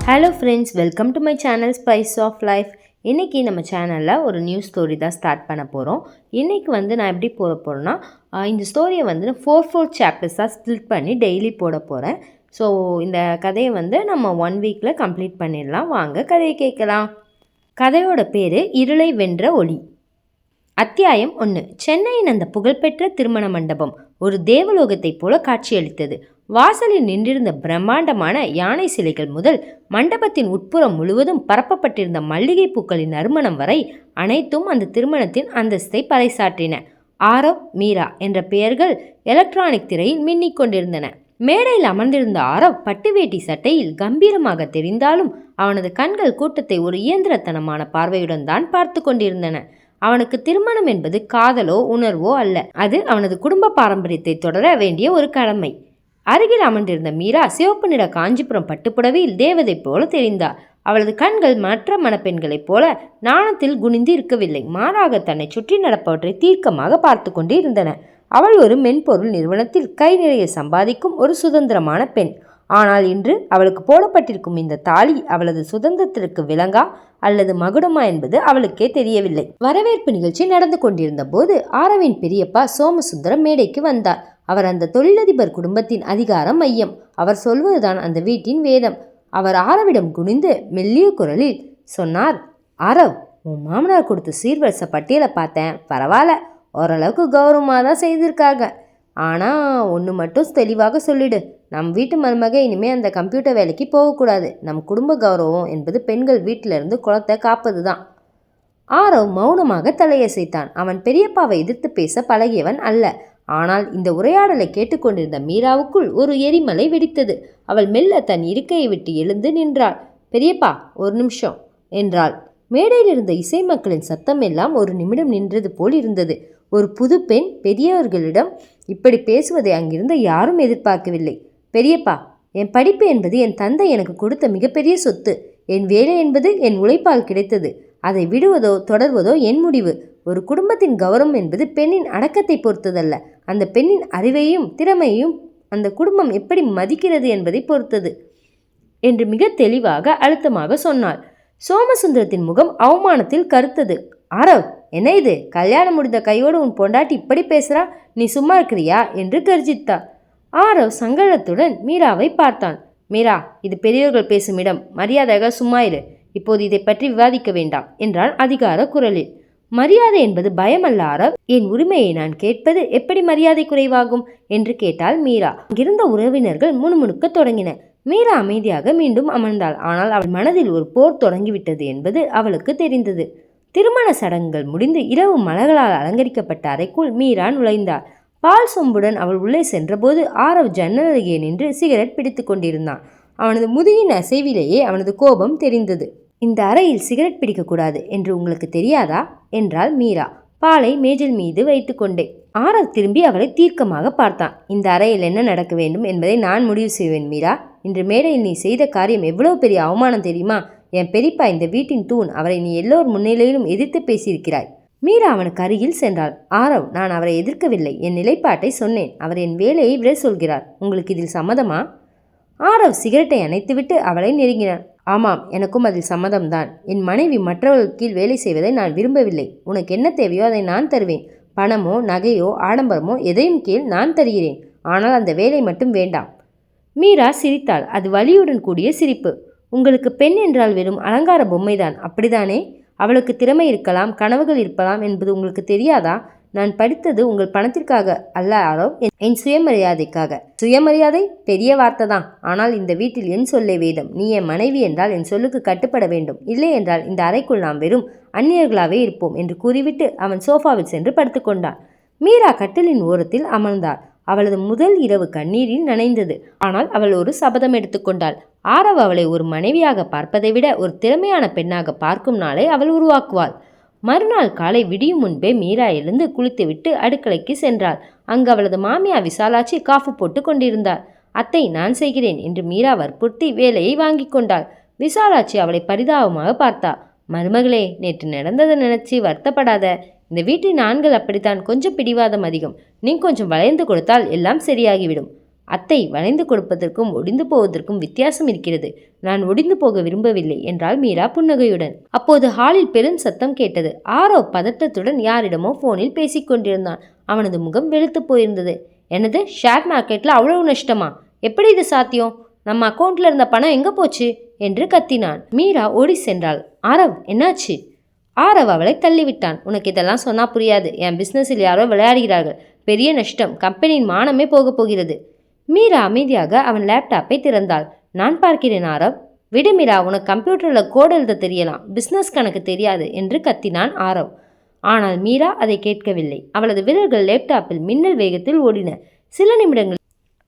Hello friends, welcome to my channel spice of life. இன்றைக்கி நம்ம சேனலில் ஒரு நியூ ஸ்டோரி தான் ஸ்டார்ட் பண்ண போகிறோம். இன்றைக்கி நான் எப்படி போட போகிறேன்னா, இந்த ஸ்டோரியை நான் 4 சாப்டர்ஸாக ஸ்ப்ளிட் பண்ணி டெய்லி போட போகிறேன். ஸோ இந்த கதையை நம்ம 1 வீக்கில் கம்ப்ளீட் பண்ணிடலாம். வாங்க கதையை கேட்கலாம். கதையோட பேர் இருளை வென்ற ஒளி. அத்தியாயம் 1. சென்னையின் அந்த புகழ்பெற்ற திருமண மண்டபம் ஒரு தேவலோகத்தைப் போல காட்சியளித்தது. வாசலில் நின்றிருந்த பிரம்மாண்டமான யானை சிலைகள் முதல் மண்டபத்தின் உட்புறம் முழுவதும் பரப்பப்பட்டிருந்த மல்லிகை பூக்களின் நறுமணம் வரை அனைத்தும் அந்த திருமணத்தின் அந்தஸ்தை பறைசாற்றின. ஆரவ், மீரா என்ற பெயர்கள் எலக்ட்ரானிக் திரையில் மின்னிக் கொண்டிருந்தன. மேடையில் அமர்ந்திருந்த ஆரவ் பட்டு வேட்டி சட்டையில் கம்பீரமாக தெரிந்தாலும் அவனது கண்கள் கூட்டத்தை ஒரு இயந்திரத்தனமான பார்வையுடன் தான் பார்த்து கொண்டிருந்தன. அவனுக்கு திருமணம் என்பது காதலோ உணர்வோ அல்ல, அது அவனது குடும்ப பாரம்பரியத்தை தொடர வேண்டிய ஒரு கடமை. அருகில் அமர்ந்திருந்த மீரா சிவப்பு நிற காஞ்சிபுரம் பட்டுப்புடவையில் தேவதை போல தெரிந்தார். அவளது கண்கள் மற்ற மணப்பெண்களைப் போல நாணத்தில் குனிந்து இருக்கவில்லை, மாறாக தன்னை சுற்றி நடப்பவற்றை தீர்க்கமாக பார்த்து கொண்டு இருந்தன. அவள் ஒரு மென்பொருள் நிறுவனத்தில் கை நிறைய சம்பாதிக்கும் ஒரு சுதந்திரமான பெண். ஆனால் இன்று அவளுக்கு போடப்பட்டிருக்கும் இந்த தாலி அவளது சுதந்திரத்திற்கு விலங்கா அல்லது மகுடமா என்பது அவளுக்கே தெரியவில்லை. வரவேற்பு நிகழ்ச்சி நடந்து கொண்டிருந்த போது ஆரவின் பெரியப்பா சோமசுந்தரம் மேடைக்கு வந்தார். அவர் அந்த தொழிலதிபர் குடும்பத்தின் அதிகார மையம். அவர் சொல்வதுதான் அந்த வீட்டின் வேதம். அவர் ஆரவிடம் குனிந்து மெல்லிய குரலில் சொன்னார், ஆரவ், உன் மாமனார் கொடுத்த சீர்வரிச பட்டியலை பார்த்தேன். பரவாயில்ல, ஓரளவுக்கு கௌரவமாக தான் செய்திருக்காங்க. ஆனால் ஒன்று மட்டும் தெளிவாக சொல்லிடு, நம் வீட்டு மருமக இனிமேல் அந்த கம்ப்யூட்டர் வேலைக்கு போகக்கூடாது. நம் குடும்ப கௌரவம் என்பது பெண்கள் வீட்டிலிருந்து குளத்தை காப்பது தான். ஆரவ் மௌனமாக தலையசைத்தான். அவன் பெரியப்பாவை எதிர்த்து பேச பழகியவன் அல்ல. ஆனால் இந்த உரையாடலை கேட்டுக்கொண்டிருந்த மீராவுக்குள் ஒரு எரிமலை வெடித்தது. அவள் மெல்ல தன் இருக்கையை விட்டு எழுந்து நின்றாள். பெரியப்பா, ஒரு நிமிஷம் என்றாள். மேடையில் இருந்த இசை மக்களின் சத்தம் எல்லாம் ஒரு நிமிடம் நின்றது போல் இருந்தது. ஒரு புது பெண் பெரியவர்களிடம் இப்படி பேசுவதை அங்கிருந்து யாரும் எதிர்பார்க்கவில்லை. பெரியப்பா, என் படிப்பு என்பது என் தந்தை எனக்கு கொடுத்த மிகப்பெரிய சொத்து. என் வேலை என்பது என் உழைப்பால் கிடைத்தது. அதை விடுவதோ தொடர்வதோ என் முடிவு. ஒரு குடும்பத்தின் கௌரவம் என்பது பெண்ணின் அடக்கத்தை பொறுத்ததல்ல, அந்த பெண்ணின் அறிவையும் திறமையையும் அந்த குடும்பம் எப்படி மதிக்கிறது என்பதை பொறுத்தது என்று மிக தெளிவாக அழுத்தமாக சொன்னாள். சோமசுந்தரத்தின் முகம் அவமானத்தில் கருத்தது. ஆரவ், என்ன இது? கல்யாணம் முடிந்த கையோடு உன் பொண்டாட்டி இப்படி பேசுறா, நீ சும்மா இருக்கிறியா என்று கர்ஜித்தார். ஆரவ் சங்கடத்துடன் மீராவை பார்த்தான். மீரா, இது பெரியவர்கள் பேசும் இடம், மரியாதையாக சும்மா இரு. இப்போது இதை பற்றி விவாதிக்க வேண்டாம் என்றான் அதிகார குரலில். மரியாதை என்பது பயமல்ல ஆரவ். என் உரிமையை நான் கேட்பது எப்படி மரியாதை குறைவாகும் என்று கேட்டாள் மீரா. அங்கிருந்த உறவினர்கள் முணுமுணுக்க தொடங்கின. மீரா அமைதியாக மீண்டும் அமர்ந்தாள். ஆனால் அவள் மனதில் ஒரு போர் தொடங்கிவிட்டது என்பது அவளுக்கு தெரிந்தது. திருமண சடங்குகள் முடிந்து இரவு மலர்களால் அலங்கரிக்கப்பட்ட அறைக்குள் மீரா நுழைந்தாள். பால் சொம்புடன் அவள் உள்ளே சென்றபோது ஆரவ் ஜன்னல் அருகே நின்று சிகரெட் பிடித்து கொண்டிருந்தான். அவனது முதுகின் அசைவிலேயே அவனது கோபம் தெரிந்தது. இந்த அறையில் சிகரெட் பிடிக்கக்கூடாது என்று உங்களுக்கு தெரியாதா என்றாள் மீரா, பாலை மேஜில் மீது வைத்து கொண்டே. ஆரவ் திரும்பி அவளை தீர்க்கமாக பார்த்தான். இந்த அறையில் என்ன நடக்க வேண்டும் என்பதை நான் முடிவு செய்வேன் மீரா. இன்று மேடையில் நீ செய்த காரியம் எவ்வளவு பெரிய அவமானம் தெரியுமா? என் பெரியப்பா இந்த வீட்டின் தூண். அவரை நீ எல்லோர் முன்னிலையிலும் எதிர்த்து பேசியிருக்கிறாய். மீரா அவனுக்கு அருகில் சென்றாள். ஆரவ், நான் அவரை எதிர்க்கவில்லை, என் நிலைப்பாட்டை சொன்னேன். அவர் என் வேலையை விட சொல்கிறார். உங்களுக்கு இதில் சம்மதமா? ஆரவ் சிகரெட்டை அணைத்துவிட்டு அவளை நெருங்கினான். ஆமாம், எனக்கும் அதில் சம்மதம்தான். என் மனைவி மற்றவர்கள் கீழ் வேலை செய்வதை நான் விரும்பவில்லை. உனக்கு என்ன தேவையோ அதை நான் தருவேன். பணமோ நகையோ ஆடம்பரமோ எதையும் கீழ் நான் தருகிறேன். ஆனால் அந்த வேலை மட்டும் வேண்டாம். மீரா சிரித்தாள். அது வலியுடன் கூடிய சிரிப்பு. உங்களுக்கு பெண் என்றால் வெறும் அலங்கார பொம்மைதான், அப்படிதானே? அவளுக்கு திறமை இருக்கலாம், கனவுகள் இருக்கலாம் என்பது உங்களுக்கு தெரியாதா? நான் படித்தது உங்கள் பணத்திற்காக அல்ல ஆரவ், என் சுயமரியாதைக்காக. சுயமரியாதை பெரிய வார்த்தை தான். ஆனால் இந்த வீட்டில் என் சொல்லே வேதம். நீ என் மனைவி என்றால் என் சொல்லுக்கு கட்டுப்பட வேண்டும். இல்லை என்றால் இந்த அறைக்குள் நாம் வெறும் அந்நியர்களாகவே இருப்போம் என்று கூறிவிட்டு அவன் சோஃபாவில் சென்று படுத்துக்கொண்டான். மீரா கட்டிலின் ஓரத்தில் அமர்ந்தாள். அவளது முதல் இரவு கண்ணீரில் நனைந்தது. ஆனால் அவள் ஒரு சபதம் எடுத்துக்கொண்டாள். ஆரவ் அவளை ஒரு மனைவியாக பார்ப்பதை விட ஒரு திறமையான பெண்ணாக பார்க்கும் நாளை அவள் உருவாக்குவாள். மறுநாள் காலை விடியும் முன்பே மீரா எழுந்து குளித்துவிட்டு அடுக்கலைக்கு சென்றாள். அங்கு அவளது மாமியார் விசாலாட்சி காஃபி போட்டு கொண்டிருந்தாள். அத்தை, நான் செய்கிறேன் என்று மீரா வற்புறுத்தி வேலையை வாங்கி கொண்டாள். விசாலாட்சி அவளை பரிதாபமாக பார்த்தா. மருமகளே, நேற்று நடந்ததை நினைச்சு வருத்தப்படாத. இந்த வீட்டின் ஆண்கள் அப்படித்தான், கொஞ்சம் பிடிவாதம் அதிகம். நீ கொஞ்சம் வளைந்து கொடுத்தால் எல்லாம் சரியாகிவிடும். அத்தை, வளைந்து கொடுப்பதற்கும் ஒடிந்து போவதற்கும் வித்தியாசம் இருக்கிறது. நான் ஒடிந்து போக விரும்பவில்லை என்றாள் மீரா புன்னகையுடன். அப்போது ஹாலில் பெரும் சத்தம் கேட்டது. ஆரவ் பதட்டத்துடன் யாரிடமோ போனில் பேசிக் கொண்டிருந்தான். அவனது முகம் வெளுத்து போயிருந்தது. என்னது, ஷேர் மார்க்கெட்ல அவ்வளவு நஷ்டமா? எப்படி இது சாத்தியம்? நம்ம அக்கௌண்ட்ல இருந்த பணம் எங்க போச்சு என்று கத்தினான். மீரா ஓடி சென்றாள். ஆரவ், என்னாச்சு? ஆரவ் அவளை தள்ளிவிட்டான். உனக்கு இதெல்லாம் சொன்னா புரியாது. என் பிசினஸில் யாரோ விளையாடுகிறார்கள். பெரிய நஷ்டம். கம்பெனியின் மானமே போக போகிறது. மீரா அமைதியாக அவன் லேப்டாப்பை திறந்தாள். நான் பார்க்கிறேன் ஆரவ். விடு மீரா, உனக்கு கம்ப்யூட்டரில் கோடு எழுத தெரியலாம், பிஸ்னஸ் கணக்கு தெரியாது என்று கத்தினான் ஆரவ். ஆனால் மீரா அதை கேட்கவில்லை. அவளது விரல்கள் லேப்டாப்பில் மின்னல் வேகத்தில் ஓடின. சில நிமிடங்கள்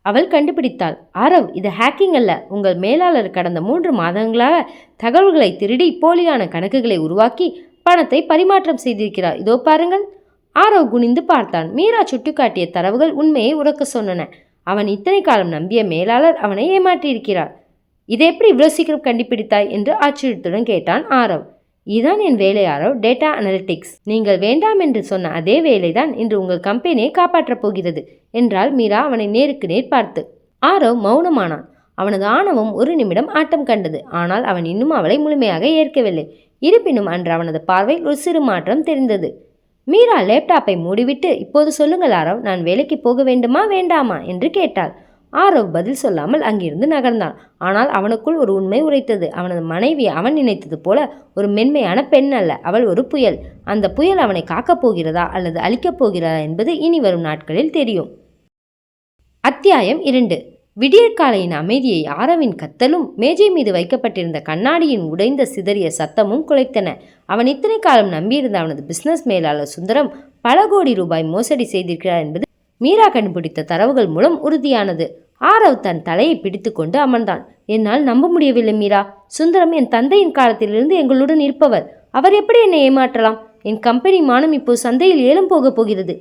அவள் கண்டுபிடித்தாள். ஆரவ், இது ஹேக்கிங் அல்ல. உங்கள் மேலாளர் கடந்த 3 மாதங்களாக தகவல்களை திருடி போலியான கணக்குகளை உருவாக்கி பணத்தை பரிமாற்றம் செய்திருக்கிறார். இதோ பாருங்கள். ஆரவ் குனிந்து பார்த்தான். மீரா சுட்டிக்காட்டிய தரவுகள் உண்மையை உறக்க சொன்னன. அவன் இத்தனை காலம் நம்பிய மேலாளர் அவனை ஏமாற்றியிருக்கிறார். இதை எப்படி இவ்வளவு சீக்கிரம் கண்டுபிடித்தாய் என்று ஆச்சரியத்துடன் கேட்டான் ஆரவ். இதுதான் என் வேலை ஆரவ், டேட்டா அனலிட்டிக்ஸ். நீங்கள் வேண்டாம் என்று சொன்ன அதே வேலைதான் இன்று உங்கள் கம்பெனியை காப்பாற்றப் போகிறது என்றாள் மீரா அவனை நேருக்கு நேர் பார்த்து. ஆரவ் மௌனமானான். அவனது ஆணவம் ஒரு நிமிடம் ஆட்டம் கண்டது. ஆனால் அவன் இன்னும் அவளை முழுமையாக ஏற்கவில்லை. இருப்பினும் அன்று அவனது பார்வையில் ஒரு சிறு மாற்றம் தெரிந்தது. மீரா லேப்டாப்பை மூடிவிட்டு, இப்போது சொல்லுங்கள் ஆரவ், நான் வேலைக்கு போக வேண்டுமா வேண்டாமா என்று கேட்டாள். ஆரவ் பதில் சொல்லாமல் அங்கிருந்து நகர்ந்தான். ஆனால் அவனுக்குள் ஒரு உண்மை உரைத்தது. அவனது மனைவி அவன் நினைத்தது போல ஒரு மென்மையான பெண் அல்ல. அவள் ஒரு புயல். அந்த புயல் அவனை காக்கப் போகிறதா அல்லது அழிக்கப் போகிறதா என்பது இனி வரும் நாட்களில் தெரியும். அத்தியாயம் 2. விடியற்காலையின் அமைதியை ஆரவின் கத்தலும் மேஜை மீது வைக்கப்பட்டிருந்த கண்ணாடியின் உடைந்த சிதறிய சத்தமும் குலைத்தன. அவன் இத்தனை காலம் நம்பியிருந்த அவனது பிசினஸ் மேலாளர் சுந்தரம் பல கோடி ரூபாய் மோசடி செய்திருக்கிறார் என்பது மீரா கண்டுபிடித்த தரவுகள் மூலம் உறுதியானது. ஆரவ் தன் தலையை பிடித்து கொண்டு அமர்ந்தான். என்னால் நம்ப முடியவில்லை மீரா. சுந்தரம் என் தந்தையின் காலத்திலிருந்து எங்களுடன் இருப்பவர். அவர் எப்படி என்னை ஏமாற்றலாம்? என் கம்பெனி மானம் இப்போ சந்தையில் ஏலம் போக போகிறது.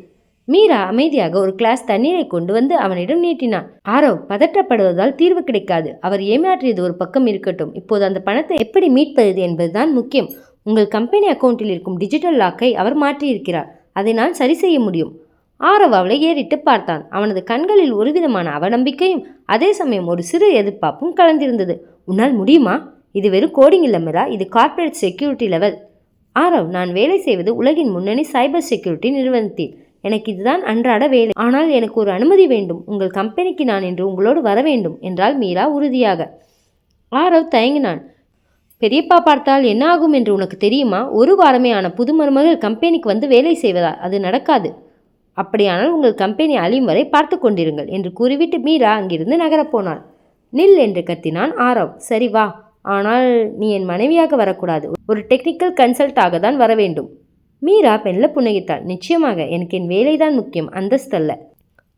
மீரா அமைதியாக ஒரு கிளாஸ் தண்ணீரை கொண்டு வந்து அவனிடம் நீட்டினான். ஆரவ், பதற்றப்படுவதால் தீர்வு கிடைக்காது. அவர் ஏமாற்றியது ஒரு பக்கம் இருக்கட்டும். இப்போது அந்த பணத்தை எப்படி மீட்பது என்பதுதான் முக்கியம். உங்கள் கம்பெனி அக்கௌண்ட்டில் இருக்கும் டிஜிட்டல் லாக்கை அவர் மாற்றியிருக்கிறார். அதை நான் சரி செய்ய முடியும். ஆரவ் அவளை ஏறிட்டு பார்த்தான். அவனது கண்களில் ஒரு விதமான அவநம்பிக்கையும் அதே சமயம் ஒரு சிறு எதிர்பார்ப்பும் கலந்திருந்தது. உன்னால் முடியுமா? இது வெறும் கோடிங் இல்லை மீரா, இது கார்ப்பரேட் செக்யூரிட்டி லெவல். ஆரவ், நான் வேலை செய்வது உலகின் முன்னணி சைபர் செக்யூரிட்டி நிறுவனத்தில். எனக்கு இதுதான் அன்றாட வேலை. ஆனால் எனக்கு ஒரு அனுமதி வேண்டும். உங்கள் கம்பெனிக்கு நான் இன்று உங்களோடு வர வேண்டும் என்றாள் மீரா உறுதியாக. ஆரவ் தயங்கினான். பெரியப்பா பார்த்தால் என்ன ஆகும் என்று உனக்கு தெரியுமா? ஒரு வாரமே ஆன புது மருமகள் கம்பெனிக்கு வந்து வேலை செய்வதா? அது நடக்காது. அப்படியானால் உங்கள் கம்பெனி அழியும் வரை பார்த்து கொண்டிருங்கள் என்று கூறிவிட்டு மீரா அங்கிருந்து நகரப்போனாள். நில் என்று கத்தினான் ஆரவ். சரி வா, ஆனால் நீ என் மனைவியாக வரக்கூடாது. ஒரு டெக்னிக்கல் கன்சல்ட்டாக தான் வர வேண்டும். மீரா பெண்ல புன்னகித்தாள். நிச்சயமாக, எனக்கு என் வேலைதான் முக்கியம், அந்தஸ்தல்ல.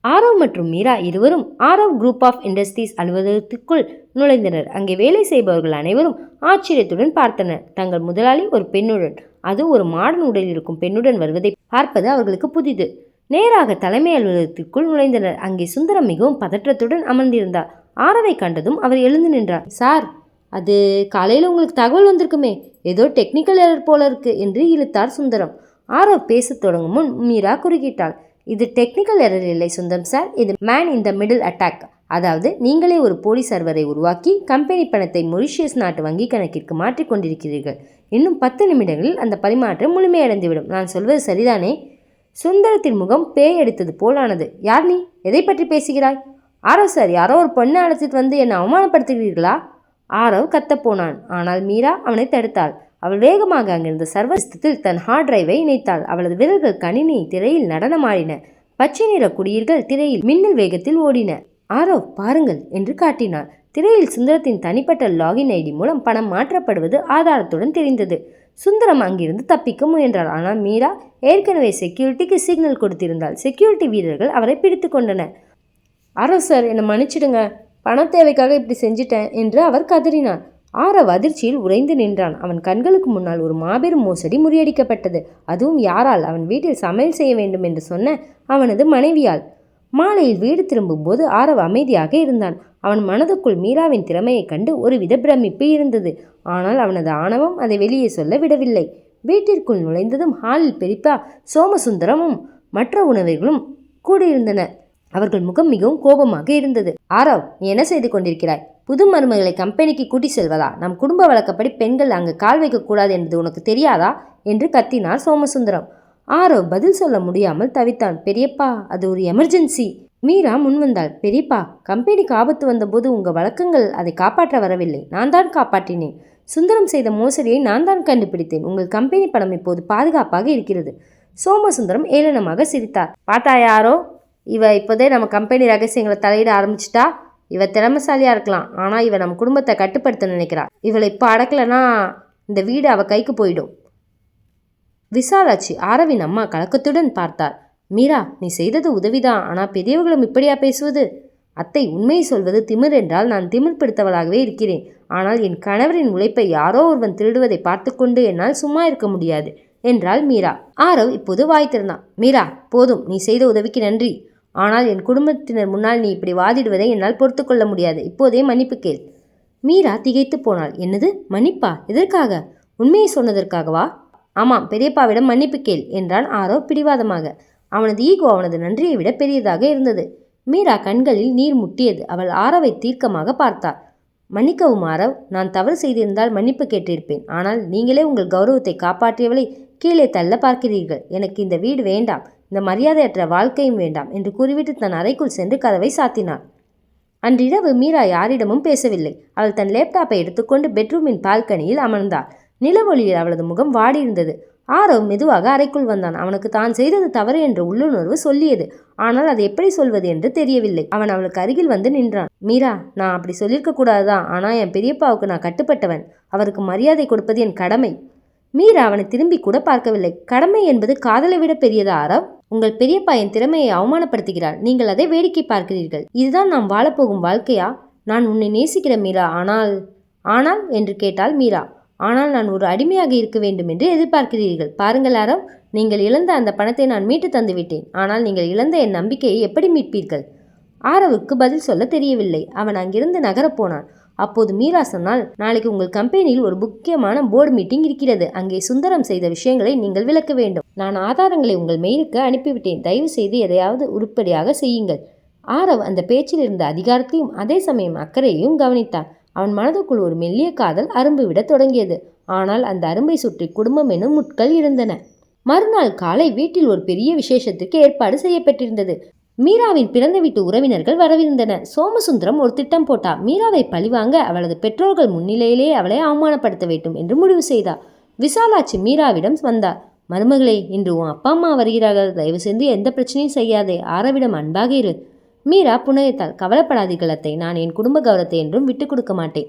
ஆரவ் மற்றும் மீரா இருவரும் ஆரவ் குரூப் ஆஃப் இண்டஸ்ட்ரீஸ் அலுவலகத்துக்குள் நுழைந்தனர். அங்கே வேலை செய்பவர்கள் அனைவரும் ஆச்சரியத்துடன் பார்த்தனர். தங்கள் முதலாளி ஒரு பெண்ணுடன், அது ஒரு மாடர்ன் உடலில் இருக்கும் பெண்ணுடன் வருவதை பார்ப்பது அவர்களுக்கு புதிது. நேராக தலைமை அலுவலகத்திற்குள் நுழைந்தனர். அங்கே சுந்தரம் மிகவும் பதற்றத்துடன் அமர்ந்திருந்தார். ஆரவை கண்டதும் அவர் எழுந்து நின்றார். சார், அது காலையில் உங்களுக்கு தகவல் வந்திருக்குமே, ஏதோ டெக்னிக்கல் எரர் போல இருக்கு என்று இழுத்தார் சுந்தரம். ஆரவ் பேசத் தொடங்கும் முன் மீரா குறுக்கிட்டாள். இது டெக்னிக்கல் எரர் இல்லை சுந்தரம் சார், இது man in the middle attack. அதாவது நீங்களே ஒரு போலி சர்வரை உருவாக்கி கம்பெனி பணத்தை மொரிஷியஸ் நாட்டு வங்கி கணக்கிற்கு மாற்றிக்கொண்டிருக்கிறீர்கள். இன்னும் 10 நிமிடங்களில் அந்த பரிமாற்றம் முழுமையடைந்துவிடும். நான் சொல்வது சரிதானே? சுந்தரத்தின் முகம் பேய் அடித்தது போலானது. யார் நீ? எதை பற்றி பேசுகிறாய்? ஆரவ் சார், யாரோ ஒரு பொண்ணை அழைச்சிட்டு வந்து என்னை அவமானப்படுத்துகிறீர்களா? ஆரவ் கத்தப்போனான். ஆனால் மீரா அவனை தடுத்தாள். அவள் வேகமாக அங்கிருந்த சர்வஸ்தத்தில் தன் ஹார்ட் டிரைவை இணைத்தாள். அவளது விரல்கள் கணினி திரையில் நடனமாடின. பச்சை நிற குடியீர்கள் திரையில் மின்னல் வேகத்தில் ஓடின. ஆரவ், பாருங்கள் என்று காட்டினார். திரையில் சுந்தரத்தின் தனிப்பட்ட லாகின் ஐடி மூலம் பணம் மாற்றப்படுவது ஆதாரத்துடன் தெரிந்தது. சுந்தரம் அங்கிருந்து தப்பிக்க முயன்றார். ஆனால் மீரா ஏற்கனவே செக்யூரிட்டிக்கு சிக்னல் கொடுத்திருந்தாள். செக்யூரிட்டி வீரர்கள் அவரை பிடித்து கொண்டனர். ஆரவ் சார், என்னை மன்னிச்சிடுங்க, பண தேவைக்காக இப்படி செஞ்சிட்டேன் என்று அவர் கதறினார். ஆரவ் அதிர்ச்சியில் உறைந்து நின்றான். அவன் கண்களுக்கு முன்னால் ஒரு மாபெரும் மோசடி முறியடிக்கப்பட்டது. அதுவும் யாரால்? அவன் வீட்டில் சமையல் செய்ய வேண்டும் என்று சொன்ன அவனது மனைவியால். மாலையில் வீடு திரும்பும் போது ஆரவ் அமைதியாக இருந்தான். அவன் மனதுக்குள் மீராவின் திறமையை கண்டு ஒருவித பிரமிப்பு இருந்தது. ஆனால் அவனது ஆணவம் அதை வெளியே சொல்ல விடவில்லை. வீட்டிற்குள் நுழைந்ததும் ஹாலில் பெரியப்பா சோமசுந்தரமும் மற்ற உணவர்களும் கூடியிருந்தனர். அவர்கள் முகம் மிகவும் கோபமாக இருந்தது. ஆரவ், நீ என்ன செய்து கொண்டிருக்கிறாய்? புது மருமகளை கம்பெனிக்கு கூட்டி செல்வதா? நம் குடும்ப வழக்கப்படி பெண்கள் அங்கு கால் வைக்கக்கூடாது என்பது உனக்கு தெரியாதா என்று கத்தினார் சோமசுந்தரம். ஆரவ் பதில் சொல்ல முடியாமல் தவித்தான். பெரியப்பா, அது ஒரு எமர்ஜென்சி. மீரா முன்வந்தாள். பெரியப்பா, கம்பெனிக்கு ஆபத்து வந்தபோது உங்கள் வழக்கங்கள் அதை காப்பாற்ற வரவில்லை, நான் தான் காப்பாற்றினேன். சுந்தரம் செய்த மோசடியை நான் தான் கண்டுபிடித்தேன். உங்கள் கம்பெனி பணம் இப்போது பாதுகாப்பாக இருக்கிறது. சோமசுந்தரம் ஏளனமாக சிரித்தார். பார்த்தா யாரோ, இவ இப்போதே நம்ம கம்பெனி ரகசியங்களை தலையிட ஆரம்பிச்சிட்டா. இவ திறமைசாலியாக இருக்கலாம், ஆனால் இவ நம்ம குடும்பத்தை கட்டுப்படுத்த நினைக்கிறா. இவளை இப்போ அடக்கலைன்னா இந்த வீடு அவள் கைக்கு போயிடும். விசாலாட்சி ஆரவின் அம்மா கலக்கத்துடன் பார்த்தார். மீரா, நீ செய்தது உதவிதான், ஆனால் பெரியவர்களும் இப்படியா பேசுவது? அத்தை, உண்மையை சொல்வது திமிர் என்றால் நான் திமிர் பிடித்தவளாகவே இருக்கிறேன். ஆனால் என் கணவரின் உழைப்பை யாரோ ஒருவன் திருடுவதை பார்த்து கொண்டு என்னால் சும்மா இருக்க முடியாது என்றாள் மீரா. ஆரவ் இப்போது வாய் திறந்தான். மீரா, போதும், நீ செய்த உதவிக்கு நன்றி. ஆனால் என் குடும்பத்தினர் முன்னால் நீ இப்படி வாதிடுவதை என்னால் பொறுத்து கொள்ள முடியாது. இப்போதே மன்னிப்பு கேள். மீரா திகைத்து போனாள். என்னது, மன்னிப்பா? எதற்காக? உண்மையை சொன்னதற்காகவா? ஆமாம், பெரியப்பாவிடம் மன்னிப்பு கேள் என்றான் ஆரவ் பிடிவாதமாக. அவனது ஈகோ அவனது நன்றியை விட பெரியதாக இருந்தது. மீரா கண்களில் நீர் முட்டியது. அவள் ஆரவை தீர்க்கமாக பார்த்தாள். மன்னிக்கவும் ஆரவ், நான் தவறு செய்திருந்தால் மன்னிப்பு கேட்டிருப்பேன். ஆனால் நீங்களே உங்கள் கௌரவத்தை காப்பாற்றியவளை கீழே தள்ள பார்க்கிறீர்கள். எனக்கு இந்த வீடு வேண்டாம், இந்த மரியாதையற்ற வாழ்க்கையும் வேண்டாம் என்று கூறிவிட்டு தன் அறைக்குள் சென்று கதவை சாத்தினாள். அன்றிரவு மீரா யாரிடமும் பேசவில்லை. அவள் தன் லேப்டாப்பை எடுத்துக்கொண்டு பெட்ரூமின் பால்கனியில் அமர்ந்தாள். நிலவொளியில் அவளது முகம் வாடியிருந்தது. ஆரவ் மெதுவாக அறைக்குள் வந்தான். அவனுக்கு தான் செய்தது தவறு என்ற உள்ளுணர்வு சொல்லியது. ஆனால் அதை எப்படி சொல்வது என்று தெரியவில்லை. அவன் அவளுக்கு அருகில் வந்து நின்றான். மீரா, நான் அப்படி சொல்லியிருக்க கூடாதுதான், ஆனால் என் பெரியப்பாவுக்கு நான் கட்டுப்பட்டவன். அவருக்கு மரியாதை கொடுப்பது என் கடமை. மீரா அவனை திரும்பி கூட பார்க்கவில்லை. கடமை என்பது காதலை விட பெரியதா ஆரவ்? உங்கள் பெரியப்பா என் திறமையை அவமானப்படுத்துகிறார், நீங்கள் அதை வேடிக்கை பார்க்கிறீர்கள். இதுதான் நாம் வாழப்போகும் வாழ்க்கையா? நான் உன்னை நேசிக்கிறேன் மீரா. ஆனால் என்று கேட்டாள் மீரா. ஆனால் நான் ஒரு அடிமையாக இருக்க வேண்டும் என்று எதிர்பார்க்கிறீர்கள். பாருங்கள் ஆரவ், நீங்கள் இழந்த அந்த பணத்தை நான் மீட்டு தந்துவிட்டேன். ஆனால் நீங்கள் இழந்த என் நம்பிக்கையை எப்படி மீட்பீர்கள்? ஆரவுக்கு பதில் சொல்ல தெரியவில்லை. அவன் அங்கிருந்து நகரப்போனான். அப்போது மீரா சொன்னால், நாளைக்கு உங்கள் கம்பெனியில் ஒரு முக்கியமான போர்டு மீட்டிங் இருக்கிறது. அங்கே சுந்தரம் செய்த விஷயங்களை நீங்கள் விளக்க வேண்டும். நான் ஆதாரங்களை உங்கள் மெயிலுக்கு அனுப்பிவிட்டேன். தயவு செய்து எதையாவது உருப்படியாக செய்யுங்கள். ஆரவ் அந்த பேச்சில் இருந்த அதிகாரத்தையும் அதே சமயம் அக்கறையையும் கவனித்தான். அவன் மனதுக்குள் ஒரு மெல்லிய காதல் அரும்பு விட தொடங்கியது. ஆனால் அந்த அரும்பை சுற்றி குடும்பம் எனும் முட்கள் இருந்தன. மறுநாள் காலை வீட்டில் ஒரு பெரிய விசேஷத்திற்கு ஏற்பாடு செய்யப்பட்டிருந்தது. மீராவின் பிறந்த வீட்டு உறவினர்கள் வரவிருந்தனர். சோமசுந்தரம் ஒரு திட்டம் போட்டார். மீராவை பழிவாங்க அவளது பெற்றோர்கள் முன்னிலையிலே அவளை அவமானப்படுத்த வேண்டும் என்று முடிவு செய்தார். விசாலாட்சி மீராவிடம் வந்தார். மருமகளே, இன்று உன் அப்பா அம்மா வருகிறார்கள். தயவு செய்து எந்த பிரச்சனையும் செய்யாதே. ஆரவிடம் அன்பாக இரு. மீரா புன்னகைத்தாள். கவலைப்படாதீர்கள் அத்தை, நான் என் குடும்ப கௌரவத்தை என்றும் விட்டுக் கொடுக்க மாட்டேன்.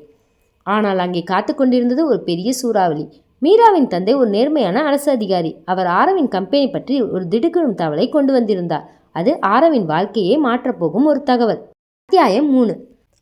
ஆனால் அங்கே காத்து கொண்டிருந்தது ஒரு பெரிய சூறாவளி. மீராவின் தந்தை ஒரு நேர்மையான அரசு அதிகாரி. அவர் ஆரவின் கம்பெனி பற்றி ஒரு திடுக்கிடும் தகவலை கொண்டு வந்திருந்தார். அது ஆரவின் வாழ்க்கையை மாற்றப்போகும் ஒரு தகவல். அத்தியாயம் 3.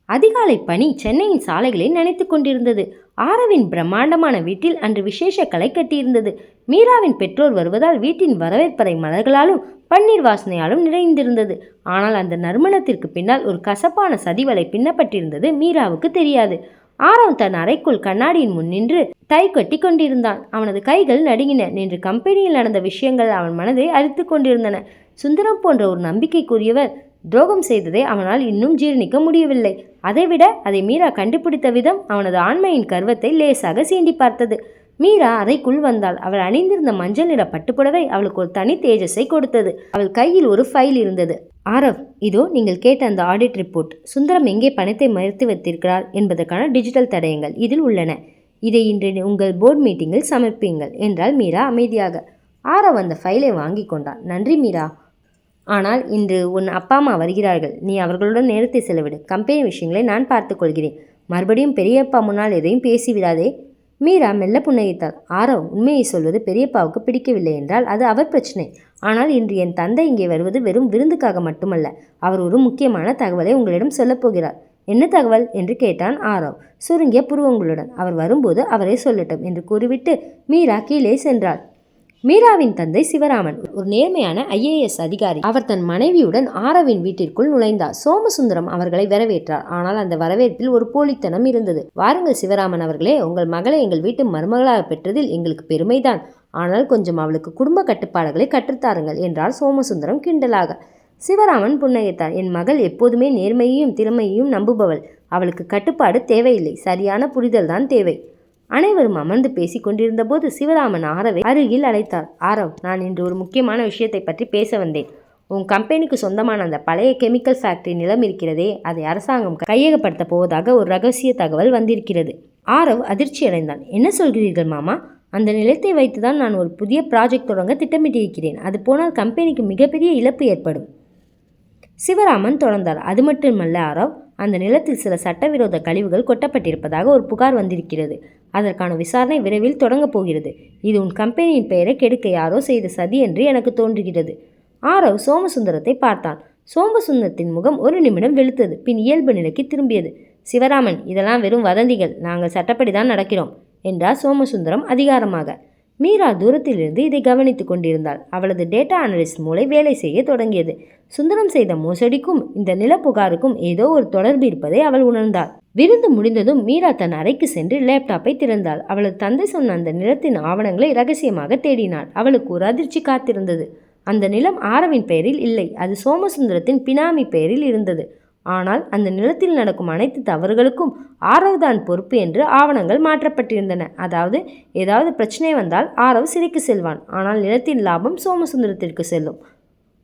அதிகாலை பனி சென்னையின் சாலைகளை நனைத்து கொண்டிருந்தது. ஆரவின் பிரம்மாண்டமான வீட்டில் அன்று விசேஷ களை கட்டியிருந்தது. மீராவின் பெற்றோர் வருவதால் வீட்டின் வரவேற்பறை மலர்களாலும் பன்னீர் வாசனையாலும் நிறைந்திருந்தது. ஆனால் அந்த நறுமணத்திற்கு பின்னால் ஒரு கசப்பான சதிவலை பின்னப்பட்டிருந்தது மீராவுக்கு தெரியாது. ஆரவ் தன் அறைக்குள் கண்ணாடியின் முன் நின்று டை கட்டி கொண்டிருந்தான். அவனது கைகள் நடுங்கின. நின்று கம்பெனியில் நடந்த விஷயங்கள் அவன் மனதை அரித்து கொண்டிருந்தன. சுந்தரம் போன்ற ஒரு நம்பிக்கைக்குரியவர் துரோகம் செய்ததை அவனால் இன்னும் ஜீர்ணிக்க முடியவில்லை. அதைவிட அதை மீரா கண்டுபிடித்த விதம் அவனது ஆண்மையின் கர்வத்தை லேசாக சீண்டி பார்த்தது. மீரா அறைக்குள் வந்தாள். அவள் அணிந்திருந்த மஞ்சள் நிற பட்டுப்புடவை அவளுக்கு ஒரு தனி தேஜஸை கொடுத்தது. அவள் கையில் ஒரு ஃபைல் இருந்தது. ஆரவ், இதோ நீங்கள் கேட்ட அந்த ஆடிட் ரிப்போர்ட். சுந்தரம் எங்கே பணத்தை மறைத்து வைத்திருக்கிறார் என்பதற்கான டிஜிட்டல் தடயங்கள் இதில் உள்ளன. இதை இன்று உங்கள் போர்டு மீட்டிங்கில் சமர்ப்பியுங்கள் என்றாள் மீரா அமைதியாக. ஆரவ் அந்த ஃபைலை வாங்கி கொண்டான். நன்றி மீரா, ஆனால் இன்று உன் அப்பா அம்மா வருகிறார்கள். நீ அவர்களுடன் நேரத்தை செலவிடு. கம்பெனி விஷயங்களை நான் பார்த்துக்கொள்கிறேன். மறுபடியும் பெரியப்பா முன்னால் எதையும் பேசிவிடாதே. மீரா மெல்ல புன்னகைத்தாள். ஆரவ், உண்மையை சொல்வது பெரியப்பாவுக்கு பிடிக்கவில்லை என்றால் அது அவர் பிரச்சனை. ஆனால் இன்று என் தந்தை இங்கே வருவது வெறும் விருந்துக்காக மட்டுமல்ல. அவர் ஒரு முக்கியமான தகவலை உங்களிடம் சொல்லப்போகிறார். என்ன தகவல் என்று கேட்டான் ஆரவ் சுருங்கிய புருவங்களுடன். அவர் வரும்போது அவரே சொல்லட்டும் என்று கூறிவிட்டு மீரா கீழே சென்றாள். மீராவின் தந்தை சிவராமன் ஒரு நேர்மையான IAS அதிகாரி. அவர் தன் மனைவியுடன் ஆரவின் வீட்டிற்குள் நுழைந்தார். சோமசுந்தரம் அவர்களை வரவேற்றார். ஆனால் அந்த வரவேற்பில் ஒரு போலித்தனம் இருந்தது. வாருங்கள் சிவராமன் அவர்களே, உங்கள் மகளை எங்கள் வீட்டு மருமகளாக பெற்றதில் எங்களுக்கு பெருமைதான். ஆனால் கொஞ்சம் அவளுக்கு குடும்ப கட்டுப்பாடுகளை கற்றுத்தாருங்கள் என்றார் சோமசுந்தரம் கிண்டலாக. சிவராமன் புன்னகைத்தார். என் மகள் எப்போதுமே நேர்மையையும் திறமையையும் நம்புபவள். அவளுக்கு கட்டுப்பாடு தேவையில்லை, சரியான புரிதல் தான் தேவை. அனைவரும் அமர்ந்து பேசி கொண்டிருந்த போது சிவராமன் ஆரவை அருகில் அழைத்தார். ஆரவ், நான் இன்று ஒரு முக்கியமான விஷயத்தை பற்றி பேச வந்தேன். உன் கம்பெனிக்கு சொந்தமான அந்த பழைய கெமிக்கல் ஃபேக்டரி நிலம் இருக்கிறதே, அதை அரசாங்கம் கையகப்படுத்த போவதாக ஒரு ரகசிய தகவல் வந்திருக்கிறது. ஆரவ் அதிர்ச்சி அடைந்தான். என்ன சொல்கிறீர்கள் மாமா? அந்த நிலத்தை வைத்துதான் நான் ஒரு புதிய ப்ராஜெக்ட் தொடங்க திட்டமிட்டிருக்கிறேன். அது போனால் கம்பெனிக்கு மிகப்பெரிய இழப்பு ஏற்படும். சிவராமன் தொடர்ந்தார். அது மட்டுமல்ல ஆரவ், அந்த நிலத்தில் சில சட்டவிரோத கழிவுகள் கொட்டப்பட்டிருப்பதாக ஒரு புகார் வந்திருக்கிறது. அதற்கான விசாரணை விரைவில் தொடங்கப் போகிறது. இது உன் கம்பெனியின் பெயரை கெடுக்க யாரோ செய்த சதி என்று எனக்கு தோன்றுகிறது. ஆரவ் சோமசுந்தரத்தை பார்த்தான். சோமசுந்தரத்தின் முகம் ஒரு நிமிடம் வெளுத்தது. பின் இயல்பு நிலைக்கு திரும்பியது. சிவராமன், இதெல்லாம் வெறும் வதந்திகள். நாங்கள் சட்டப்படி தான் நடக்கிறோம் என்றார் சோமசுந்தரம் அதிகாரமாக. மீரா தூரத்திலிருந்து இதை கவனித்துக் கொண்டிருந்தாள். அவளது டேட்டா அனலிஸ்ட் மூளை வேலை செய்ய தொடங்கியது. சுந்தரம் செய்த மோசடிக்கும் இந்த நில புகாருக்கும் ஏதோ ஒரு தொடர்பு இருப்பதை அவள் உணர்ந்தாள். விருந்து முடிந்ததும் மீரா தன் அறைக்கு சென்று லேப்டாப்பை திறந்தாள். அவளது தந்தை சொன்ன அந்த நிலத்தின் ஆவணங்களை இரகசியமாக தேடினாள். அவளுக்கு ஒரு அதிர்ச்சி காத்திருந்தது. அந்த நிலம் ஆரவின் பெயரில் இல்லை, அது சோமசுந்தரத்தின் பினாமி பெயரில் இருந்தது. ஆனால் அந்த நிலத்தில் நடக்கும் அனைத்து தவறுகளுக்கும் ஆரவ் தான் பொறுப்பு என்று ஆவணங்கள் மாற்றப்பட்டிருந்தன. அதாவது ஏதாவது பிரச்சனை வந்தால் ஆரவ் சிறைக்கு செல்வான், ஆனால் நிலத்தின் லாபம் சோமசுந்தரத்திற்கு செல்லும்.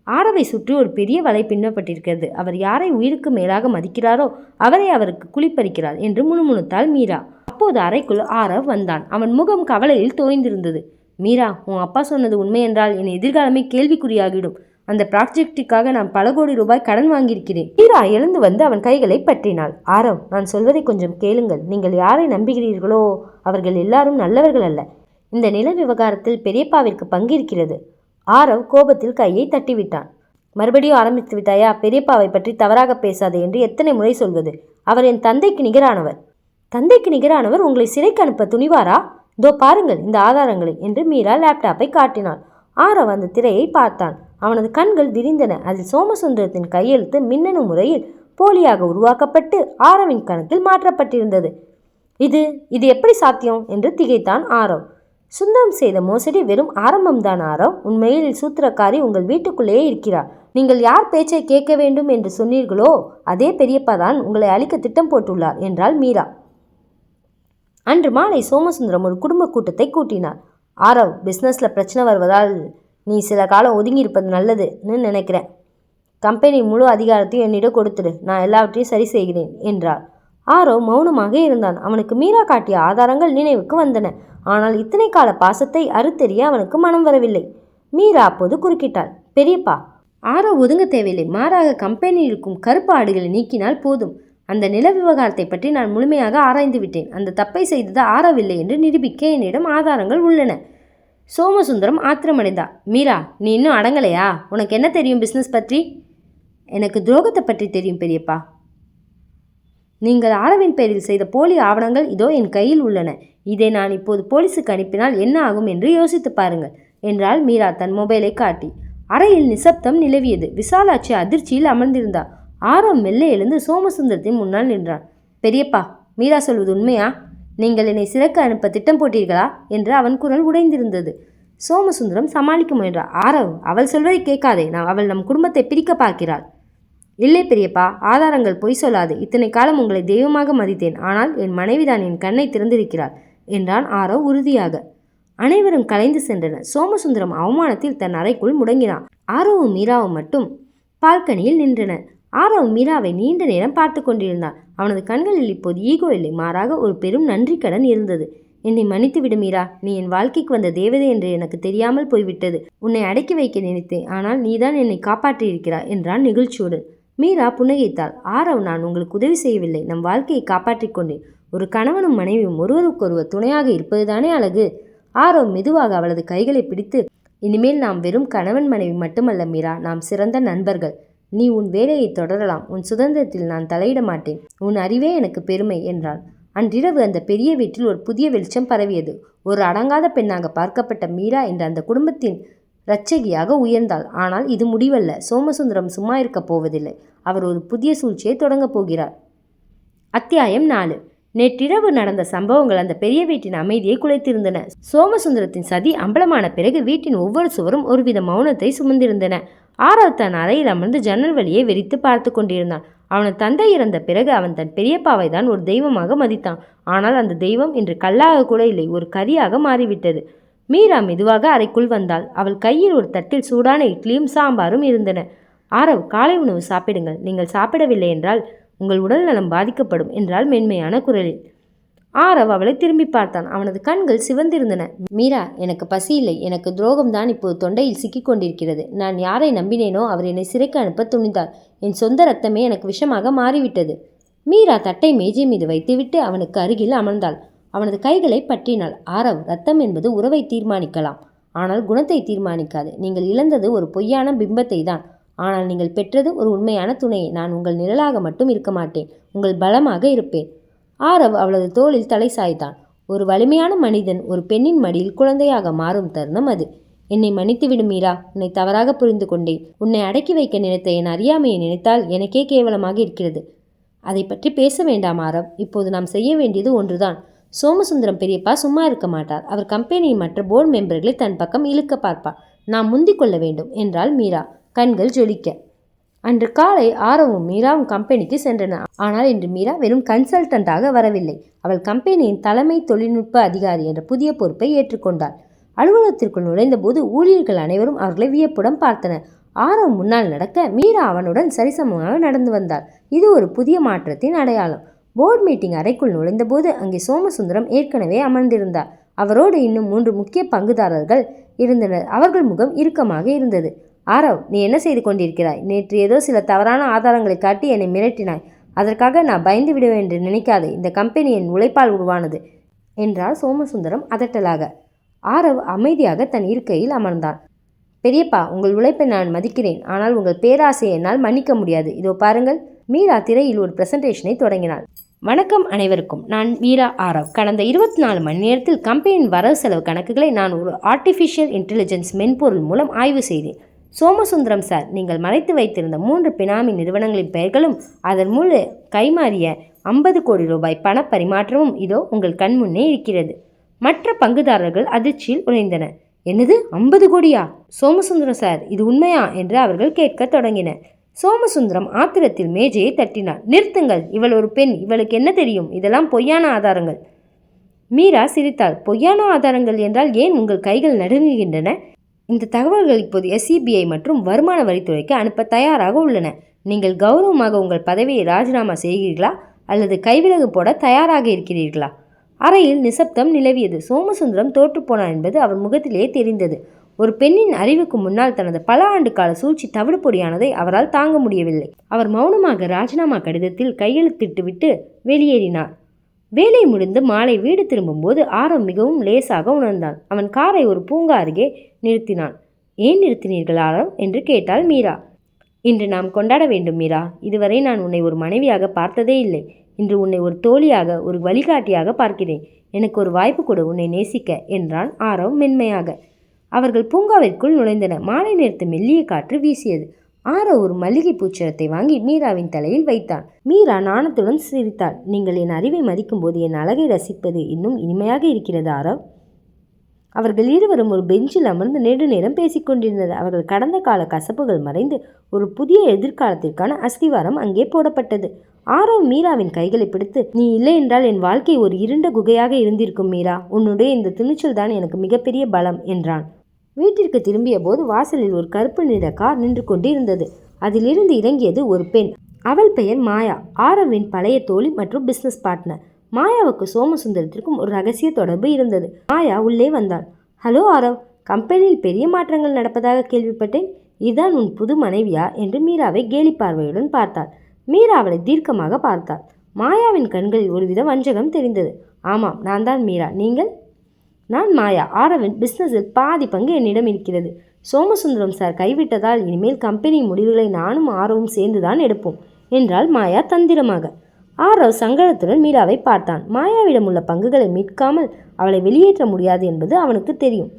ஆரவை சுற்றி ஒரு பெரிய வலை பின்னப்பட்டிருக்கிறது. அவர் யாரை உயிருக்கு மேலாக மதிக்கிறாரோ அவரை அவருக்கு குளிப்பறிக்கிறார் என்று முணுமுணுத்தாள் மீரா. அப்போது அறைக்குள் ஆரவ் வந்தான். அவன் முகம் கவலையில் தோய்ந்திருந்தது. மீரா, உன் அப்பா சொன்னது உண்மை என்றால் என் எதிர்காலமே கேள்விக்குறியாகிடும். அந்த ப்ராஜெக்டுக்காக நான் பல கோடி ரூபாய் கடன் வாங்கியிருக்கிறேன். மீரா எழுந்து வந்து அவன் கைகளை பற்றினாள். ஆரவ், நான் சொல்வதை கொஞ்சம் கேளுங்கள். நீங்கள் யாரை நம்புகிறீர்களோ அவர்கள் எல்லாரும் நல்லவர்கள் அல்ல. இந்த நில விவகாரத்தில் பெரியப்பாவிற்கு பங்கு இருக்கிறது. ஆரவ் கோபத்தில் கையை தட்டிவிட்டான். மறுபடியும் ஆரம்பித்து விட்டாயா? பெரியப்பாவை பற்றி தவறாக பேசாதே என்று எத்தனை முறை சொல்வது? அவர் என் தந்தைக்கு நிகரானவர். தந்தைக்கு நிகரானவர் உங்களை சிறைக்கு அனுப்ப துணிவாரா? இதோ பாருங்கள் இந்த ஆதாரங்களை என்று மீரா லேப்டாப்பை காட்டினாள். ஆரவ் அந்த திரையை பார்த்தான். அவனது கண்கள் விரிந்தன. அதில் சோமசுந்தரத்தின் கையெழுத்து மின்னணு முறையில் போலியாக உருவாக்கப்பட்டு ஆரவின் கணக்கில் மாற்றப்பட்டிருந்தது. இது எப்படி சாத்தியம் என்று திகைத்தான் ஆரவ். சுந்தரம் செய்த மோசடி வெறும் ஆரம்பம்தான் ஆரவ். உண்மையில் சூத்திரக்காரி உங்கள் வீட்டுக்குள்ளேயே இருக்கிறார். நீங்கள் யார் பேச்சை கேட்க வேண்டும் என்று சொன்னீர்களோ அதே பெரியப்பா தான் உங்களை அழிக்க திட்டம் போட்டுள்ளார் என்றாள் மீரா. அன்று மாலை சோமசுந்தரம் ஒரு குடும்ப கூட்டத்தை கூட்டினார். ஆரவ், பிஸ்னஸில் பிரச்சனை வருவதால் நீ சில காலம் ஒதுங்கி இருப்பது நல்லதுன்னு நினைக்கிறேன். கம்பெனி முழு அதிகாரத்தையும் என்னிடம் கொடுத்துடு, நான் எல்லாவற்றையும் சரி செய்கிறேன் என்றார். ஆரவ் மௌனமாக இருந்தான். அவனுக்கு மீரா காட்டிய ஆதாரங்கள் நினைவுக்கு வந்தன. ஆனால் இத்தனை கால பாசத்தை அறுத்தெறிய அவனுக்கு மனம் வரவில்லை. மீரா அப்போது குறுக்கிட்டாள். பெரியப்பா, ஆரவ் ஒதுங்க தேவையில்லை. மாறாக கம்பெனியில் இருக்கும் கருப்பு ஆடுகளை நீக்கினால் போதும். அந்த நில விவகாரத்தை பற்றி நான் முழுமையாக ஆராய்ந்து விட்டேன். அந்த தப்பை செய்தது ஆரவில்லை என்று நிரூபிக்க என்னிடம் ஆதாரங்கள் உள்ளன. சோமசுந்தரம் ஆத்திரமடைந்தா. மீரா, நீ இன்னும் அடங்கலையா? உனக்கு என்ன தெரியும் பிஸ்னஸ் பற்றி? எனக்கு துரோகத்தை பற்றி தெரியும் பெரியப்பா. நீங்கள் ஆரவின் பெயரில் செய்த போலி ஆவணங்கள் இதோ என் கையில் உள்ளன. இதை நான் இப்போது போலீஸுக்கு அனுப்பினால் என்ன ஆகும் என்று யோசித்து பாருங்கள் என்றாள் மீரா தன் மொபைலை காட்டி. அறையில் நிசப்தம் நிலவியது. விசாலாட்சி அதிர்ச்சியில் அமர்ந்திருந்தார். ஆரவ் மெல்ல எழுந்து சோமசுந்தரத்தின் முன்னால் நின்றான். பெரியப்பா, மீரா சொல்வது உண்மையா? நீங்கள் என்னை சிறைக்கு அனுப்ப திட்டம் போட்டீர்களா என்று அவன் குரல் உடைந்திருந்தது. சோமசுந்தரம் சமாளிக்க முயன்றார். ஆரவ், அவள் சொல்வதை கேட்காதே. அவள் நம் குடும்பத்தை பிரிக்க பார்க்கிறாள். இல்லை பெரியப்பா, ஆதாரங்கள் பொய் சொல்லாது. இத்தனை காலம் உங்களை தெய்வமாக மதித்தேன். ஆனால் என் மனைவிதான் என் கண்ணை திறந்திருக்கிறாள் என்றான் ஆரவ் உறுதியாக. அனைவரும் கலைந்து சென்றனர். சோமசுந்தரம் அவமானத்தில் தன் அறைக்குள் முடங்கினான். ஆரவும் மீராவும் மட்டும் பால்கனியில் நின்றனர். ஆரவ் மீராவை நீண்ட நேரம் பார்த்து கொண்டிருந்தான். அவனது கண்களில் இப்போது ஈகோ இல்லை, மாறாக ஒரு பெரும் நன்றி கடன் இருந்தது. என்னை மன்னித்து விடு மீரா. நீ என் வாழ்க்கைக்கு வந்த தேவதை என்று எனக்கு தெரியாமல் போய்விட்டது. உன்னை அடக்கி வைக்க நினைத்தேன், ஆனால் நீதான் என்னை காப்பாற்றியிருக்கிறாய் என்றான் நெகிழ்ச்சியுடன். மீரா புன்னகைத்தாள். ஆரவ், நான் உங்களுக்கு உதவி செய்யவில்லை, நம் வாழ்க்கையை காப்பாற்றிக் கொண்டேன். ஒரு கணவனும் மனைவியும் ஒருவருக்கொருவர் துணையாக இருப்பதுதானே அழகு. ஆரவ் மெதுவாக அவளது கைகளை பிடித்து, இனிமேல் நாம் வெறும் கணவன் மனைவி மட்டுமல்ல மீரா, நாம் சிறந்த நண்பர்கள். நீ உன் வேலையை தொடரலாம். உன் சுதந்திரத்தில் நான் தலையிட மாட்டேன். உன் அறிவே எனக்கு பெருமை என்றான். அன்றிரவு அந்த பெரிய வீட்டில் ஒரு புதிய வெளிச்சம் பரவியது. ஒரு அடங்காத பெண்ணாக பார்க்கப்பட்ட மீரா என்ற அந்த குடும்பத்தின் இரட்சகியாக உயர்ந்தாள். ஆனால் இது முடிவல்ல. சோமசுந்தரம் சும்மா இருக்கப் போவதில்லை. அவர் ஒரு புதிய சூழ்ச்சியை தொடங்கப் போகிறார். அத்தியாயம் 4. நேற்றிரவு நடந்த சம்பவங்கள் அந்த பெரிய வீட்டின் அமைதியை குலைத்திருந்தன. சோமசுந்தரத்தின் சதி அம்பலமான பிறகு வீட்டின் ஒவ்வொரு சுவரும் ஒருவித மௌனத்தை சுமந்திருந்தன. ஆரவ் தன் அறையில் அமர்ந்து ஜன்னல் வழியை வெறித்து பார்த்து கொண்டிருந்தான். அவனது தந்தை இறந்த பிறகு அவன் தன் பெரியப்பாவை தான் ஒரு தெய்வமாக மதித்தான். ஆனால் அந்த தெய்வம் இன்று கல்லாக கூட இல்லை, ஒரு கரியாக மாறிவிட்டது. மீரா மெதுவாக அறைக்குள் வந்தாள். அவள் கையில் ஒரு தட்டில் சூடான இட்லியும் சாம்பாரும் இருந்தன. ஆரவ், காலை உணவு சாப்பிடுங்கள். நீங்கள் சாப்பிடவில்லை என்றால் உங்கள் உடல் நலம் பாதிக்கப்படும் என்றால் மென்மையான குரலில். ஆரவ் அவளை திரும்பி பார்த்தான். அவனது கண்கள் சிவந்திருந்தன. மீரா, எனக்கு பசி இல்லை. எனக்கு துரோகம்தான் இப்போது தொண்டையில் சிக்கிக் கொண்டிருக்கிறது. நான் யாரை நம்பினேனோ அவர் என்னை சிறைக்கு அனுப்ப துணிந்தார். என் சொந்த ரத்தமே எனக்கு விஷமாக மாறிவிட்டது. மீரா தட்டை மேஜை மீது வைத்துவிட்டு அவனுக்கு அருகில் அமர்ந்தாள். அவனது கைகளை பற்றினாள். ஆரவ், ரத்தம் என்பது உறவை தீர்மானிக்கலாம், ஆனால் குணத்தை தீர்மானிக்காது. நீங்கள் இழந்தது ஒரு பொய்யான பிம்பத்தை தான், ஆனால் நீங்கள் பெற்றது ஒரு உண்மையான துணையை. நான் உங்கள் நிழலாக மட்டும் இருக்க மாட்டேன், உங்கள் பலமாக இருப்பேன். ஆரவ் அவளது தோளில் தலை சாய்த்தான். ஒரு வலிமையான மனிதன் ஒரு பெண்ணின் மடியில் குழந்தையாக மாறும் தருணம் அது. என்னை மன்னித்துவிடும் மீரா, உன்னை தவறாக புரிந்து கொண்டேன். உன்னை அடக்கி வைக்க நினைத்த என் அறியாமையை நினைத்தால் எனக்கே கேவலமாக இருக்கிறது. அதை பற்றி பேச வேண்டாம் ஆரவ். இப்போது நாம் செய்ய வேண்டியது ஒன்றுதான். சோமசுந்தரம் பெரியப்பா சும்மா இருக்க மாட்டார். அவர் கம்பெனியின் மற்ற போர்டு மெம்பர்களை தன் பக்கம் இழுக்க பார்ப்பார். நாம் முந்திக் கொள்ள வேண்டும் என்றாள் மீரா, கண்கள் ஜொலிக்க. அன்று காலை ஆரவும் மீராவும் கம்பெனிக்கு சென்றனர். ஆனால் இன்று மீரா வெறும் கன்சல்டண்டாக வரவில்லை. அவள் கம்பெனியின் தலைமை தொழில்நுட்ப அதிகாரி என்ற புதிய பொறுப்பை ஏற்றுக்கொண்டாள். அலுவலகத்திற்குள் நுழைந்தபோது ஊழியர்கள் அனைவரும் அவர்களை வியப்புடன் பார்த்தனர். ஆரவ் முன்னால் நடக்க மீரா அவனுடன் சரிசமமாக நடந்து வந்தாள். இது ஒரு புதிய மாற்றத்தின் அடையாளம். போர்டு மீட்டிங் அறைக்குள் நுழைந்தபோது அங்கே சோமசுந்தரம் ஏற்கனவே அமர்ந்திருந்தார். அவரோடு இன்னும் 3 முக்கிய பங்குதாரர்கள் இருந்தனர். அவர்கள் முகம் இறுக்கமாக இருந்தது. ஆரவ், நீ என்ன செய்து கொண்டிருக்கிறாய்? நேற்று ஏதோ சில தவறான ஆதாரங்களை காட்டி என்னை மிரட்டினாய். அதற்காக நான் பயந்து விடுவேன் என்று நினைக்காதே. இந்த கம்பெனி என் உழைப்பால் உருவானது என்றார் சோமசுந்தரம் அதட்டலாக. ஆரவ் அமைதியாக தன் இருக்கையில் அமர்ந்தான். பெரியப்பா, உங்கள் உழைப்பை நான் மதிக்கிறேன், ஆனால் உங்கள் பேராசையை என்னால் மன்னிக்க முடியாது. இதோ பாருங்கள். மீரா திரையில் ஒரு பிரசன்டேஷனை தொடங்கினாள். வணக்கம் அனைவருக்கும். நான் மீரா ஆரவ். கடந்த 24 மணி நேரத்தில் கம்பெனியின் வரவு செலவு கணக்குகளை நான் ஒரு ஆர்டிஃபிஷியல் இன்டெலிஜென்ஸ் மென்பொருள் மூலம் ஆய்வு செய்தேன். சோமசுந்தரம் சார், நீங்கள் மறைத்து வைத்திருந்த 3 பினாமி நிறுவனங்களின் பெயர்களும் அதன் மூலம் கைமாறிய 50 கோடி ரூபாய் பண பரிமாற்றமும் இதோ உங்கள் கண் முன்னே இருக்கிறது. மற்ற பங்குதாரர்கள் அதிர்ச்சியில் உழைந்தனர். என்னது, 50 கோடியா? சோமசுந்தரம் சார், இது உண்மையா என்று அவர்கள் கேட்க தொடங்கினர். சோமசுந்தரம் ஆத்திரத்தில் மேஜையை தட்டினார். நிறுத்துங்கள், இவள் ஒரு பெண், இவளுக்கு என்ன தெரியும்? இதெல்லாம் பொய்யான ஆதாரங்கள். மீரா சிரித்தாள். பொய்யான ஆதாரங்கள் என்றால் ஏன் உங்கள் கைகள் நடுங்குகின்றன? இந்த தகவல்கள் இப்போது SCBI மற்றும் வருமான வரித்துறைக்கு அனுப்ப தயாராக உள்ளன. நீங்கள் கௌரவமாக உங்கள் பதவியை ராஜினாமா செய்கிறீர்களா அல்லது கைவிலகு போட தயாராக இருக்கிறீர்களா? அறையில் நிசப்தம் நிலவியது. சோமசுந்தரம் தோற்றுப்போனார் என்பது அவர் முகத்திலேயே தெரிந்தது. ஒரு பெண்ணின் அறிவுக்கு முன்னால் தனது பல ஆண்டு கால சூழ்ச்சி தவிடுபொடியானதை அவரால் தாங்க முடியவில்லை. அவர் மௌனமாக ராஜினாமா கடிதத்தில் கையெழுத்திட்டுவிட்டு வெளியேறினார். வேலை முடிந்து மாலை வீடு திரும்பும்போது ஆரவ் மிகவும் லேசாக உணர்ந்தான். அவன் காரை ஒரு பூங்கா அருகே நிறுத்தினான். ஏன் நிறுத்தினீர்கள் ஆரவ் என்று கேட்டாள் மீரா. இன்று நாம் கொண்டாட வேண்டும் மீரா. இதுவரை நான் உன்னை ஒரு மனைவியாக பார்த்ததே இல்லை. இன்று உன்னை ஒரு தோழியாக, ஒரு வழிகாட்டியாக பார்க்கிறேன். எனக்கு ஒரு வாய்ப்பு கொடு உன்னை நேசிக்க என்றான் ஆரவ் மென்மையாக. அவர்கள் பூங்காவிற்குள் நுழைந்தனர். மாலை நேரத்து மெல்லிய காற்று வீசியது. ஆரவ் ஒரு மல்லிகை பூச்சரத்தை வாங்கி மீராவின் தலையில் வைத்தான். மீரா நாணத்துடன் சிரித்தாள். நீங்கள் என் அறிவை மதிக்கும்போது என் அழகை ரசிப்பது இன்னும் இனிமையாக இருக்கிறது ஆரவ். அவர்கள் இருவரும் ஒரு பெஞ்சில் அமர்ந்து நெடுநேரம் பேசிக்கொண்டிருந்தனர். அவர்கள் கடந்த கால கசப்புகள் மறைந்து ஒரு புதிய எதிர்காலத்திற்கான அஸ்திவாரம் அங்கே போடப்பட்டது. ஆரவ் மீராவின் கைகளை பிடித்து, நீ இல்லை என்றால் என் வாழ்க்கை ஒரு இருண்ட குகையாக இருந்திருக்கும் மீரா. உன்னுடைய இந்த துணிச்சல் தான் எனக்கு மிகப்பெரிய பலம் என்றான். வீட்டிற்கு திரும்பிய போது வாசலில் ஒரு கருப்பு நிற கார் நின்று கொண்டு இருந்தது. அதிலிருந்து இறங்கியது ஒரு பெண். அவள் பெயர் மாயா, ஆரவின் பழைய தோழி மற்றும் பிசினஸ் பார்ட்னர். மாயாவுக்கு சோமசுந்தரத்திற்கும் ஒரு ரகசிய தொடர்பு இருந்தது. மாயா உள்ளே வந்தாள். ஹலோ ஆரவ், கம்பெனியில் பெரிய மாற்றங்கள் நடப்பதாக கேள்விப்பட்டேன். இதுதான் உன் புது மனைவியா என்று மீராவை கேலி பார்வையுடன் பார்த்தாள். மீரா அவளை தீர்க்கமாக பார்த்தாள். மாயாவின் கண்களில் ஒருவித வஞ்சகம் தெரிந்தது. ஆமாம், நான் தான் மீரா. நீங்கள்? நான் மாயா. ஆரவின் பிஸ்னஸில் பாதி பங்கு என்னிடம் இருக்கிறது. சோமசுந்தரம் சார் கைவிட்டதால் இனிமேல் கம்பெனி முடிவுகளை நானும் ஆரவும் சேர்ந்துதான் எடுப்போம் என்றாள் மாயா தந்திரமாக. ஆரவ் சங்கடத்துடன் மீராவை பார்த்தான். மாயாவிடம் உள்ள பங்குகளை மீட்காமல் அவளை வெளியேற்ற முடியாது என்பது அவனுக்கு தெரியும்.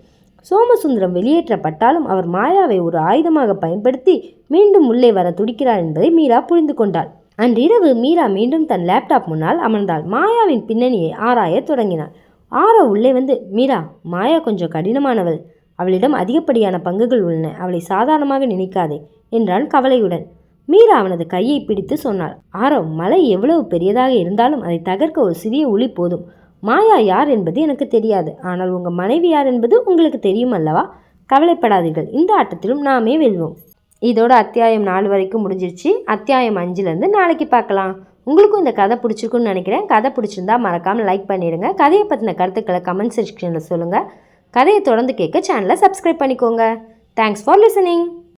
சோமசுந்தரம் வெளியேற்றப்பட்டாலும் அவர் மாயாவை ஒரு ஆயுதமாக பயன்படுத்தி மீண்டும் உள்ளே வர துடிக்கிறார் என்பதை மீரா புரிந்து கொண்டாள். அன்றிரவு மீரா மீண்டும் தன் லேப்டாப் முன்னால் அமர்ந்தாள். மாயாவின் பின்னணியை ஆராய தொடங்கினாள். ஆரவ் உள்ளே வந்து, மீரா, மாயா கொஞ்சம் கடினமானவள். அவளிடம் அதிகப்படியான பங்குகள் உள்ளன. அவளை சாதாரணமாக நினைக்காதே என்றான் கவலையுடன். மீரா அவனது கையை பிடித்து சொன்னாள், ஆரவ், மலை எவ்வளவு பெரியதாக இருந்தாலும் அதை தகர்க்க ஒரு சிறிய உளி போதும். மாயா யார் என்பது எனக்கு தெரியாது, ஆனால் உங்கள் மனைவி யார் என்பது உங்களுக்கு தெரியும் அல்லவா? கவலைப்படாதீர்கள், இந்த ஆட்டத்திலும் நாமே வெல்வோம். இதோட அத்தியாயம் 4 வரைக்கும் முடிஞ்சிருச்சு. அத்தியாயம் 5லேருந்து நாளைக்கு பார்க்கலாம். உங்களுக்கும் இந்த கதை பிடிச்சிருக்குன்னு நினைக்கிறேன். கதை பிடிச்சிருந்தா மறக்காமல் லைக் பண்ணிடுங்க. கதையை பற்றின கருத்துக்களை கமெண்ட் செக்ஷனில் சொல்லுங்கள். கதையை தொடர்ந்து கேட்க சேனலை சப்ஸ்கிரைப் பண்ணிக்கோங்க. Thanks for listening.